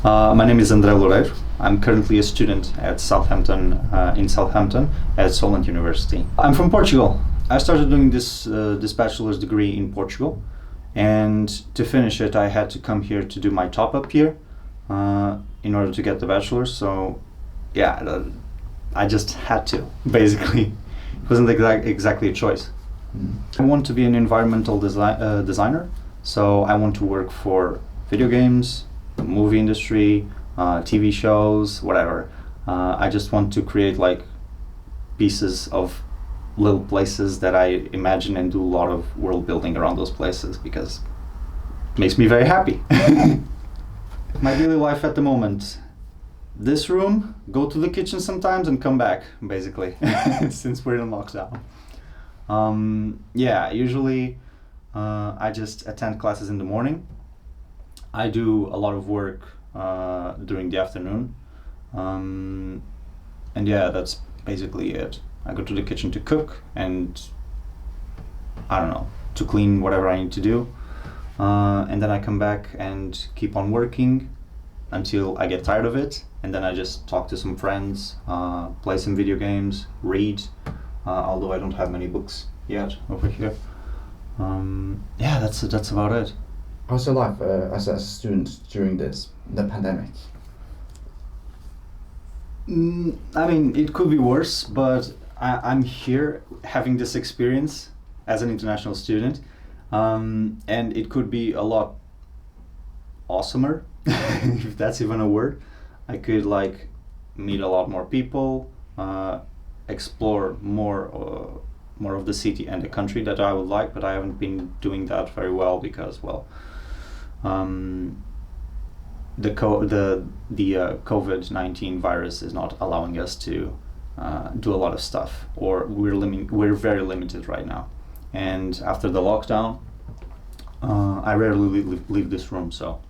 My name is André Loureiro. I'm currently a student at Southampton, in Southampton, at Solent University. I'm from Portugal. I started doing this bachelor's degree in Portugal, and to finish it, I had to come here to do my top-up year in order to get the bachelor's. So, yeah, I just had to, basically. It wasn't exactly a choice. I want to be an environmental designer, so I want to work for video games, the movie industry, TV shows, whatever. I just want to create like pieces of little places that I imagine and do a lot of world building around those places because it makes me very happy. My daily life at the moment, this room, go to the kitchen sometimes and come back, basically, since we're in lockdown. Yeah, usually I just attend classes in the morning. I do a lot of work during the afternoon, and yeah, that's basically it. I go to the kitchen to cook and, I don't know, to clean whatever I need to do, and then I come back and keep on working until I get tired of it, and then I just talk to some friends, play some video games, read, although I don't have many books yet over here. Yeah, that's about it. How's your life as a student during the pandemic? I mean, it could be worse, but I'm here having this experience as an international student, and it could be a lot awesomer, if that's even a word. I could like meet a lot more people, explore more of the city and the country that I would like, but I haven't been doing that very well because, well, the COVID-19 virus is not allowing us to do a lot of stuff, or we're very limited right now. And after the lockdown, I rarely leave this room. So,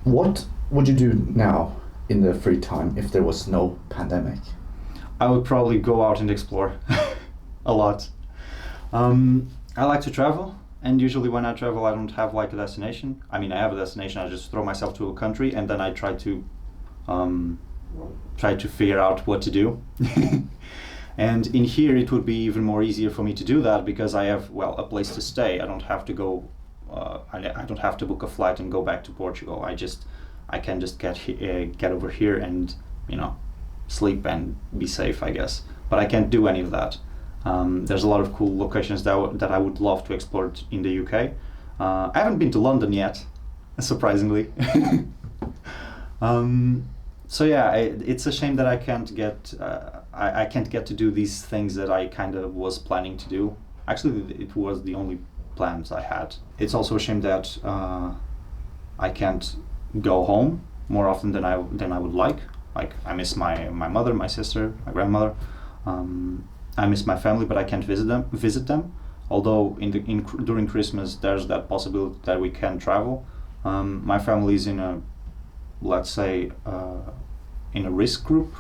what would you do now in the free time if there was no pandemic? I would probably go out and explore a lot. I like to travel. And usually when I travel, I don't have like a destination. I mean, I have a destination. I just throw myself to a country and then I try to figure out what to do. And in here, it would be even more easier for me to do that because I have, well, a place to stay. I don't have to go. I don't have to book a flight and go back to Portugal. I can just get over here and, you know, sleep and be safe, I guess. But I can't do any of that. There's a lot of cool locations that I would love to explore in the UK. I haven't been to London yet, surprisingly. So yeah, it's a shame that I can't get to do these things that I kind of was planning to do. Actually, it was the only plans I had. It's also a shame that I can't go home more often than I would like. Like I miss my mother, my sister, my grandmother. I miss my family, but I can't visit them. Although during Christmas, there's that possibility that we can travel. My family is in a, let's say, in a risk group,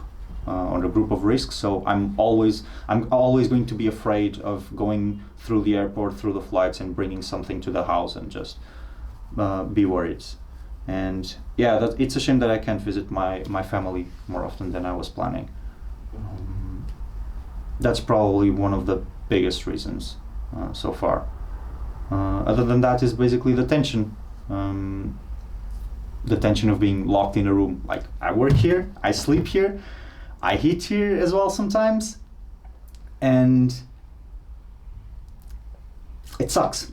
or a group of risk. So I'm always going to be afraid of going through the airport, through the flights, and bringing something to the house and just be worried. And yeah, it's a shame that I can't visit my family more often than I was planning. That's probably one of the biggest reasons so far. Other than that is basically the tension. The tension of being locked in a room. Like, I work here, I sleep here, I eat here as well sometimes, and it sucks.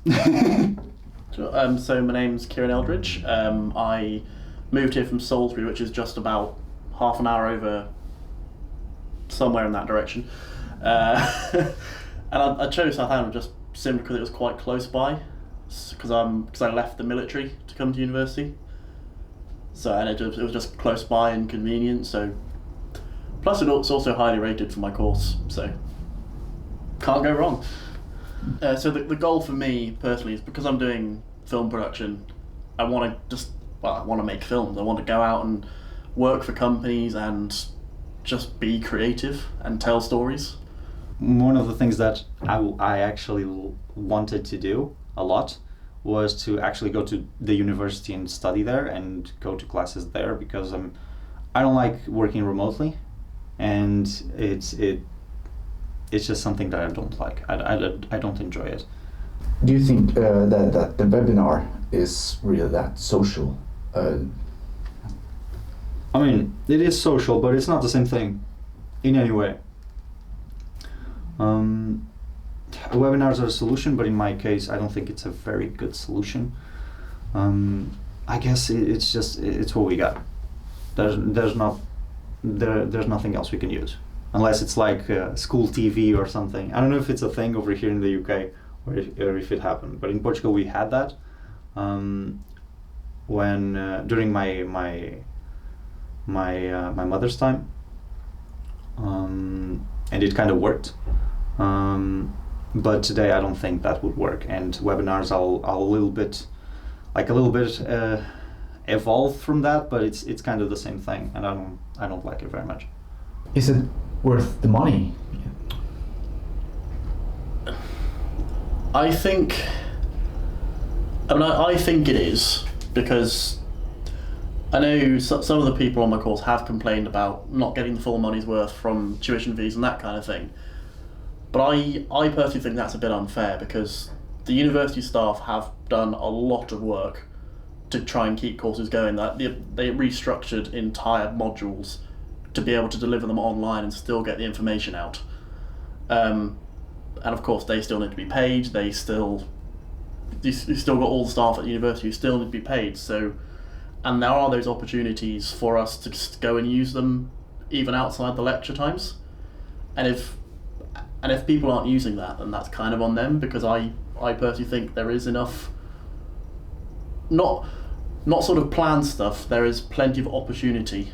So my name's Kieran Eldridge. I moved here from Salisbury, which is just about half an hour over, somewhere in that direction. And I chose Southampton just simply because it was quite close by, because I left the military to come to university. So and it was just close by and convenient. So plus it's also highly rated for my course, so can't go wrong. So the goal for me personally is because I'm doing film production. I want to make films. I want to go out and work for companies and just be creative and tell stories. One of the things that I actually wanted to do a lot was to actually go to the university and study there and go to classes there, because I don't like working remotely, and it's just something that I don't like. I don't enjoy it. Do you think that the webinar is really that social? I mean, it is social, but it's not the same thing in any way. Webinars are a solution, but in my case, I don't think it's a very good solution. I guess it's what we got. There's nothing else we can use, unless it's like school TV or something. I don't know if it's a thing over here in the UK or if it happened, but in Portugal we had that when during my mother's time, and it kind of worked. But today I don't think that would work, and webinars are a little bit evolved from that, but it's kind of the same thing, and I don't like it very much. Is it worth the money? I think it is, because I know some of the people on my course have complained about not getting the full money's worth from tuition fees and that kind of thing. But I personally think that's a bit unfair, because the university staff have done a lot of work to try and keep courses going. That they restructured entire modules to be able to deliver them online and still get the information out. And of course, they still need to be paid. You still got all the staff at the university who still need to be paid. So, and there are those opportunities for us to just go and use them even outside the lecture times. And if people aren't using that, then that's kind of on them, because I personally think there is enough, not sort of planned stuff, there is plenty of opportunity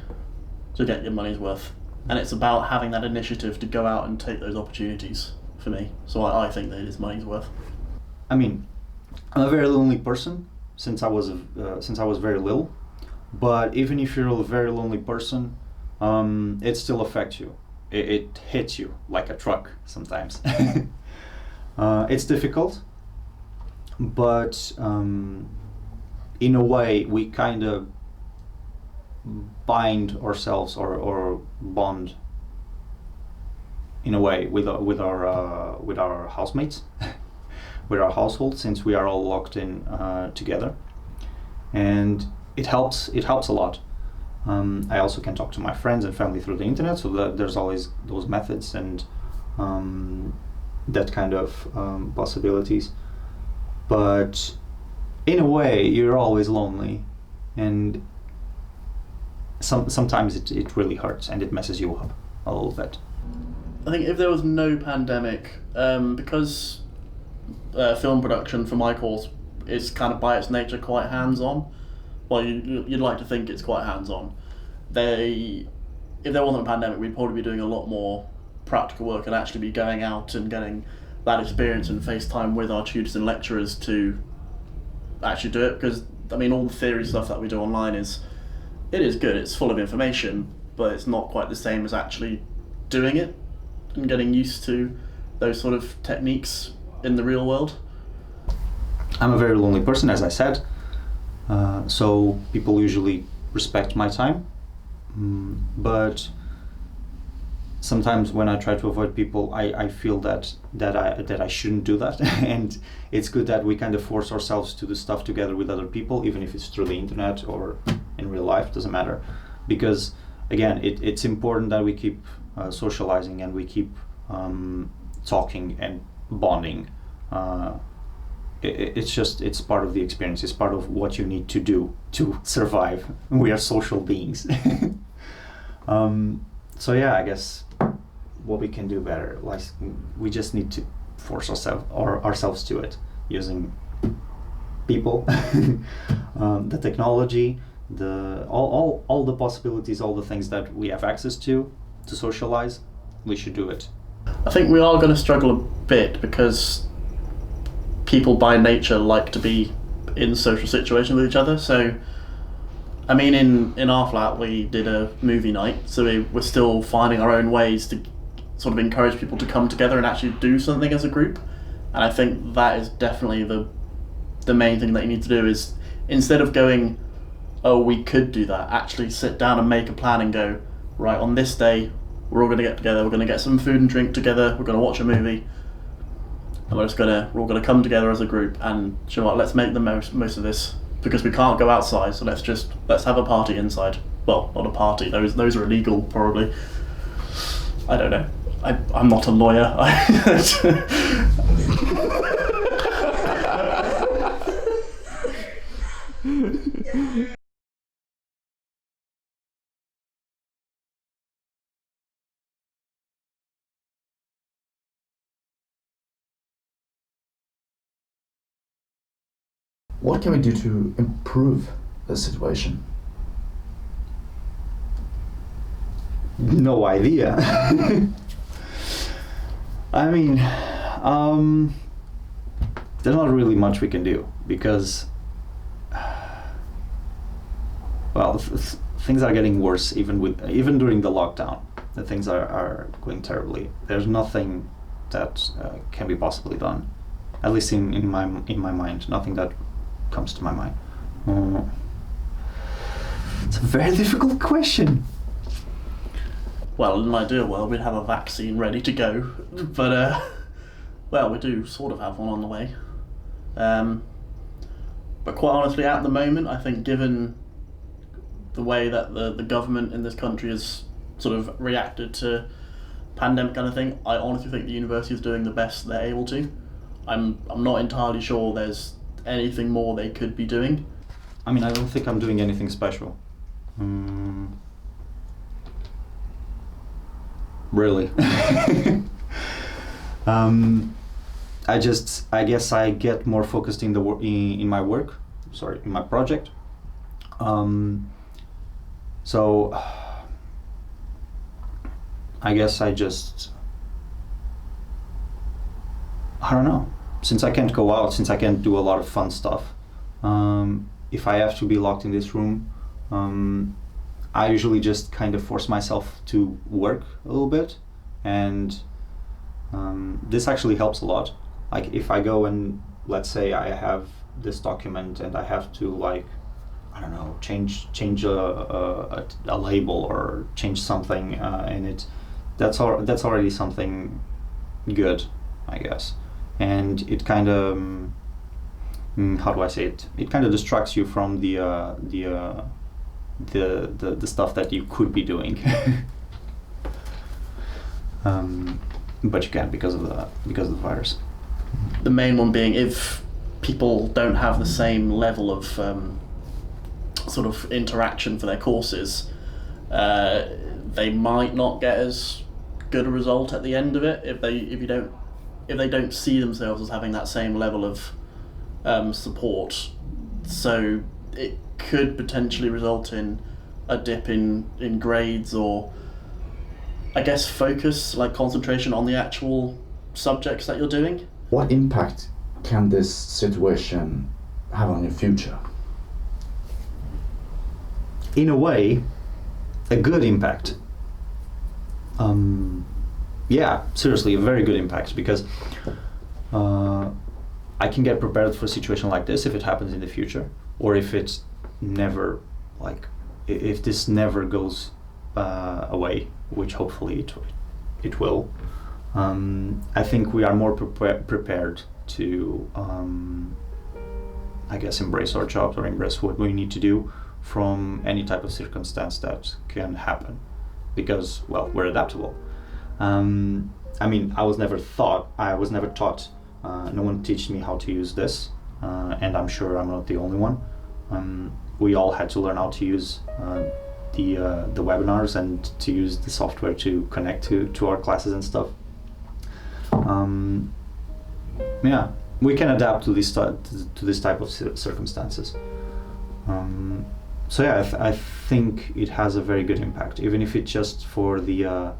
to get your money's worth. And it's about having that initiative to go out and take those opportunities for me. So I think that it is money's worth. I mean, I'm a very lonely person since I was very little, but even if you're a very lonely person, it still affects you. It hits you like a truck sometimes. It's difficult, but in a way we kind of bind ourselves or bond in a way with our housemates, with our household, since we are all locked in together, and it helps a lot. I also can talk to my friends and family through the internet, so that there's always those methods and that kind of possibilities. But in a way, you're always lonely, and sometimes it really hurts and it messes you up a little bit. I think if there was no pandemic, because film production for my course is kind of by its nature quite hands-on. Well, you'd like to think it's quite hands-on. If there wasn't a pandemic, we'd probably be doing a lot more practical work and actually be going out and getting that experience and FaceTime with our tutors and lecturers to actually do it. Because I mean, all the theory stuff that we do online is good. It's full of information, but it's not quite the same as actually doing it and getting used to those sort of techniques in the real world. I'm a very lonely person, as I said, so people usually respect my time, but sometimes when I try to avoid people, I feel that I shouldn't do that. And it's good that we kind of force ourselves to do stuff together with other people, even if it's through the internet or in real life, doesn't matter, because again, it's important that we keep socializing and we keep talking and bonding. It's part of the experience. It's part of what you need to do to survive. We are social beings. So yeah, I guess what we can do better, like we just need to force ourselves to it, using people, the technology, all the possibilities, all the things that we have access to socialize. We should do it. I think we are going to struggle a bit because people by nature like to be in social situations with each other. So, I mean, in our flat we did a movie night, so we're still finding our own ways to sort of encourage people to come together and actually do something as a group. And I think that is definitely the the main thing that you need to do is, instead of going, oh, we could do that, actually sit down and make a plan and go, right, on this day, we're all going to get together, we're going to get some food and drink together, we're going to watch a movie, and we're all going to come together as a group, and you know what, let's make the most of this, because we can't go outside, so let's have a party inside. Well, not a party, those are illegal, probably. I don't know. I'm not a lawyer. What can we do to improve the situation? No idea. I mean, there's not really much we can do because, well, things are getting worse even during the lockdown. The things are going terribly. There's nothing that can be possibly done, at least in my mind. Nothing that comes to my mind. It's a very difficult question. Well, in an ideal world, we'd have a vaccine ready to go, but well, we do sort of have one on the way. But quite honestly, at the moment, I think given the way that the government in this country has sort of reacted to pandemic kind of thing, I honestly think the university is doing the best they're able to. I'm not entirely sure there's anything more they could be doing. I mean, I don't think I'm doing anything special. Really. I guess I get more focused in in my work. Sorry, in my project. So I guess I don't know. Since I can't go out, since I can't do a lot of fun stuff, if I have to be locked in this room, I usually just kind of force myself to work a little bit, and this actually helps a lot. Like if I go and let's say I have this document and I have to, like, I don't know, change a label or change something in it, that's already something good, I guess. And it kind of how do I say it? It kind of distracts you from the stuff that you could be doing. But you can't because of the virus. The main one being, if people don't have the same level of sort of interaction for their courses, they might not get as good a result at the end of it if they don't see themselves as having that same level of support. So it could potentially result in a dip in grades, or I guess focus, like concentration on the actual subjects that you're doing. What impact can this situation have on your future? In a way, a good impact. Yeah, seriously, a very good impact, because I can get prepared for a situation like this if it happens in the future, or if it's never, like, if this never goes away, which hopefully it will. I think we are more prepared to, I guess, embrace our jobs or embrace what we need to do from any type of circumstance that can happen, because, well, we're adaptable. I mean, I was never taught, no one teach me how to use this, and I'm sure I'm not the only one. We all had to learn how to use the webinars and to use the software to connect to our classes and stuff. Yeah, we can adapt to this type of circumstances. So yeah, I think it has a very good impact, even if it's just for the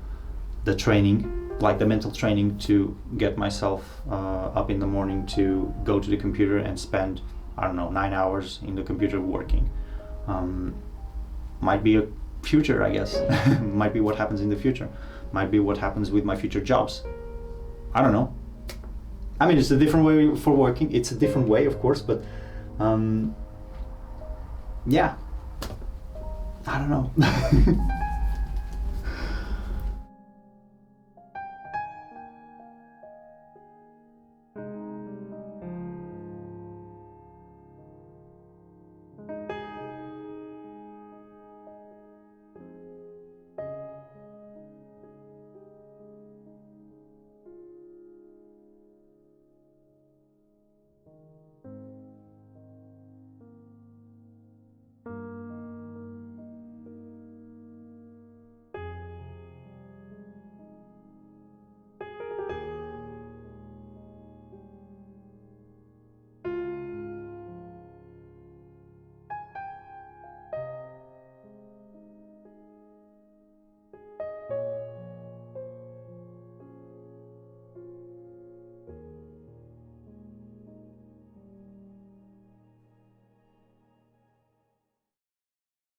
training, like the mental training, to get myself up in the morning to go to the computer and spend, I don't know, 9 hours in the computer working. Might be a future, I guess. Might be what happens in the future. Might be what happens with my future jobs. I don't know. I mean, it's a different way for working. It's a different way, of course, but yeah, I don't know.